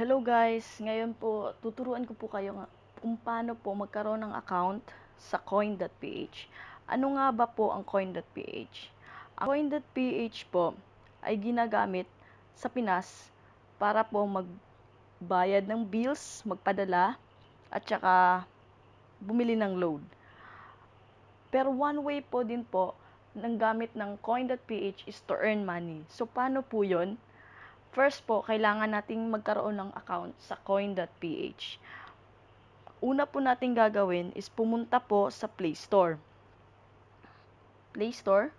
Hello guys, ngayon po tuturuan ko po kayo kung paano po magkaroon ng account sa coin.ph. Ano nga ba po ang coin.ph? Ang coin.ph po ay ginagamit sa Pinas para po magbayad ng bills, magpadala, at saka bumili ng load. Pero one way po din po ng gamit ng coin.ph is to earn money. So paano po 'yon? First po, kailangan nating magkaroon ng account sa coin.ph. Una po nating gagawin is pumunta po sa Play Store. Play Store.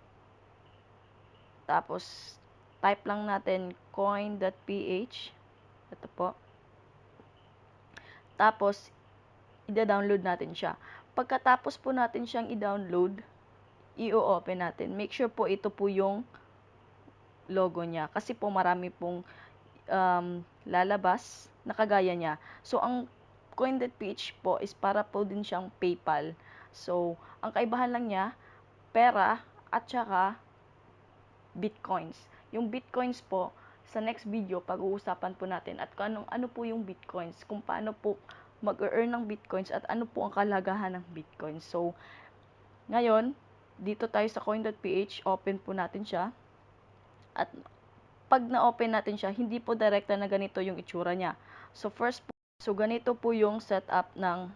Tapos, type lang natin coin.ph. Ito po. Tapos, i-download natin siya. Pagkatapos po natin siyang i-download, i-open natin. Make sure po ito po yung logo niya. Kasi po marami pong lalabas na kagaya niya. So, ang coin.ph po is para po din siyang PayPal. So, ang kaibahan lang niya, pera at saka Bitcoins. Yung Bitcoins po, sa next video, pag-uusapan po natin at kung ano po yung Bitcoins, kung paano po mag-earn ng Bitcoins at ano po ang kalagahan ng Bitcoins. So, ngayon, dito tayo sa coin.ph, open po natin siya. At pag na-open natin siya, hindi po direkta na ganito yung itsura niya. So, first po, so ganito po yung setup ng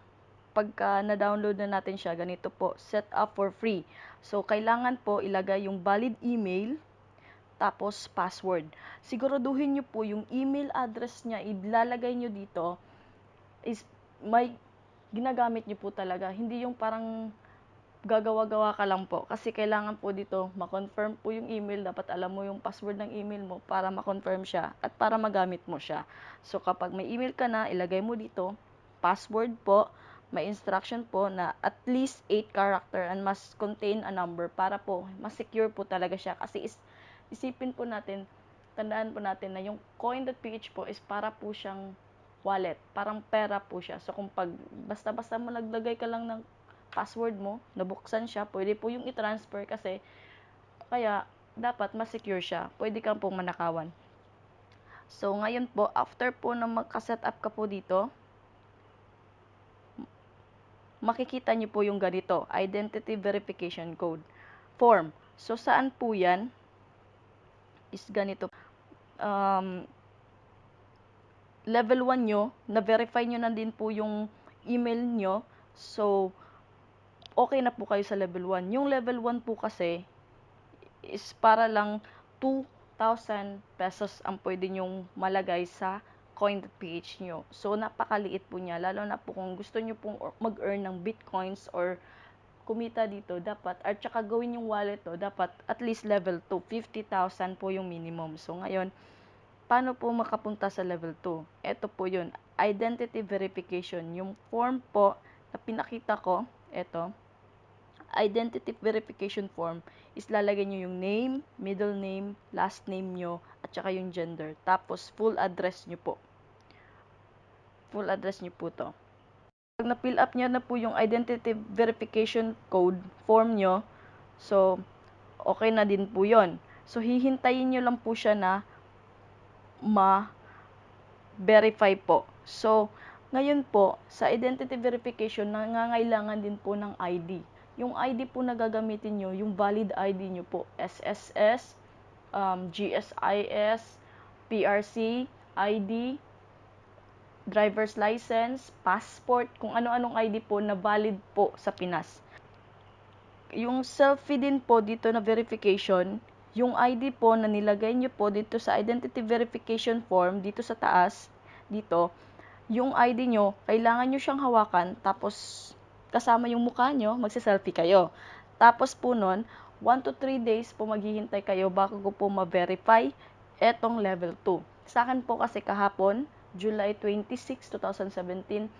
pagka na-download na natin siya, ganito po, setup for free. So, kailangan po ilagay yung valid email, tapos password. Siguraduhin nyo po yung email address niya, ilalagay nyo dito, is may ginagamit nyo po talaga. Hindi yung parang gagawa-gawa ka lang po. Kasi kailangan po dito, ma-confirm po yung email. Dapat alam mo yung password ng email mo para ma-confirm siya at para magamit mo siya. So, kapag may email ka na, ilagay mo dito, password po, may instruction po na at least 8 character and must contain a number para po, mas-secure po talaga siya. Kasi isipin po natin, tandaan po natin na yung coin.ph po is para po siyang wallet. Parang pera po siya. So, kung basta-basta mo naglagay ka lang ng password mo, nabuksan siya, pwede po yung i-transfer kasi kaya dapat ma-secure siya. Pwede kang pong manakawan. So, ngayon po, after po na magka-set up ka po dito, makikita niyo po yung ganito, Identity Verification Code form. So, saan po yan? Is ganito. Level 1 nyo, na-verify nyo na din po yung email nyo. So, okay na po kayo sa level 1. Yung level 1 po kasi is para lang 2,000 pesos ang pwede nyong malagay sa coin.ph nyo. So, napakaliit po niya. Lalo na po kung gusto nyo pong mag-earn ng bitcoins or kumita dito, dapat, at saka gawin yung wallet to, dapat at least level 2, 50,000 po yung minimum. So, ngayon, paano po makapunta sa level 2? Ito po yun, identity verification. Yung form po na pinakita ko, ito, identity verification form is lalagay nyo yung name, middle name, last name nyo, at saka yung gender. Tapos, full address nyo po. Full address nyo po to. Pag na-fill up nyo na po yung identity verification code form nyo, so, okay na din po yon. So, hihintayin nyo lang po siya na ma-verify po. So, ngayon po, sa identity verification, nangangailangan din po ng ID. Yung ID po na gagamitin nyo, yung valid ID nyo po, SSS, GSIS, PRC, ID, driver's license, passport, kung ano-anong ID po na valid po sa Pinas. Yung selfie din po dito na verification, yung ID po na nilagay nyo po dito sa identity verification form, dito sa taas, dito, yung ID nyo, kailangan nyo siyang hawakan, tapos kasama yung mukha nyo, magsiselfie kayo. Tapos po nun, 1 to 3 days po maghihintay kayo bago ko po ma-verify etong level 2. Sa akin po kasi kahapon, July 26, 2017,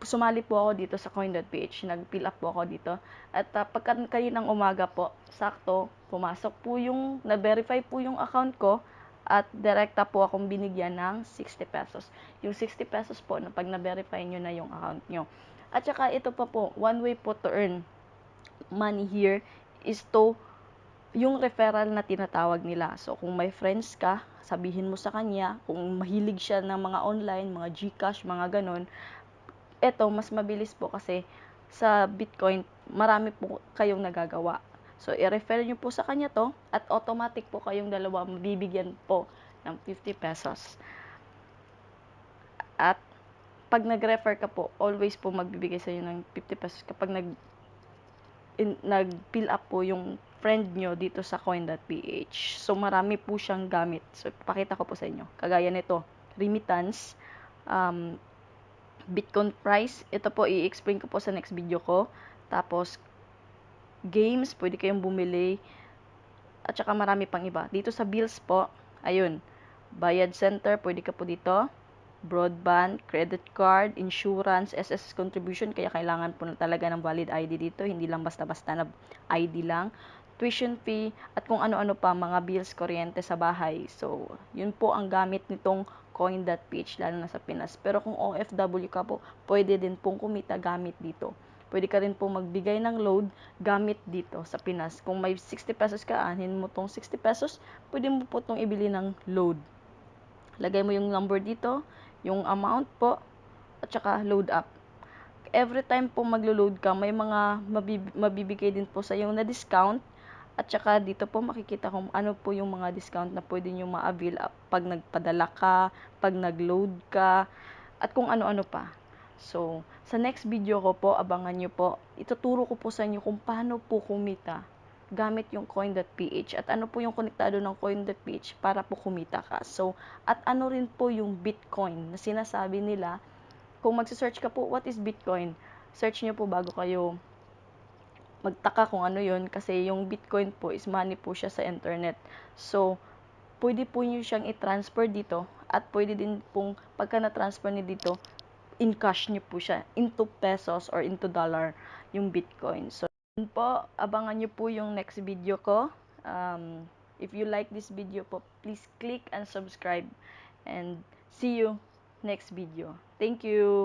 sumali po ako dito sa coin.ph, nag-fill up po ako dito. At pagka kaninang umaga po, sakto, pumasok po yung, na-verify po yung account ko, at direkta po akong binigyan ng 60 pesos. Yung 60 pesos po, na pag na-verify nyo na yung account nyo. At saka ito pa po, one way po to earn money here is to yung referral na tinatawag nila. So, kung may friends ka, sabihin mo sa kanya, kung mahilig siya ng mga online, mga GCash, mga ganon, eto, mas mabilis po kasi sa Bitcoin, marami po kayong nagagawa. So, i-refer nyo po sa kanya to, at automatic po kayong dalawa mabibigyan po ng 50 pesos. At, pag nag-refer ka po, always po magbibigay sa inyo ng 50 pesos kapag nag-fill up po yung friend nyo dito sa coin.ph. So, marami po siyang gamit. So, pakita ko po sa inyo. Kagaya nito, remittance, Bitcoin price. Ito po, i-explain ko po sa next video ko. Tapos, games, pwede kayong bumili. At saka marami pang iba. Dito sa bills po, ayun, bayad center, pwede ka po dito. Broadband, credit card, insurance, SSS contribution, kaya kailangan po na talaga ng valid ID dito, hindi lang basta-basta na ID lang. Tuition fee, at kung ano-ano pa, mga bills, kuryente sa bahay. So, yun po ang gamit nitong coin.ph, lalo na sa Pinas. Pero kung OFW ka po, pwede din pong kumita gamit dito. Pwede ka rin po magbigay ng load gamit dito sa Pinas. Kung may 60 pesos ka, anin mo tong 60 pesos, pwede mo po tong ibili ng load. Lagay mo yung number dito, yung amount po, at saka load up. Every time po maglo-load ka, may mga mabibigay din po sa iyo na discount. At saka dito po makikita kung ano po yung mga discount na pwede nyo ma-avail up pag nagpadala ka, pag nag-load ka, at kung ano-ano pa. So, sa next video ko po, abangan nyo po. Ituturo ko po sa inyo kung paano po kumita gamit yung coin.ph at ano po yung konektado ng coin.ph para po kumita ka. So, at ano rin po yung Bitcoin na sinasabi nila. Kung magsa-search ka po, what is Bitcoin? Search nyo po bago kayo magtaka kung ano yun, kasi yung Bitcoin po is money po siya sa internet. So, pwede po nyo siyang i-transfer dito at pwede din pong pagka na-transfer nyo dito, in cash nyo po siya into pesos or into dollar yung Bitcoin. So, yun po, abangan nyo po yung next video ko. If you like this video po, please click and subscribe and see you next video. Thank you!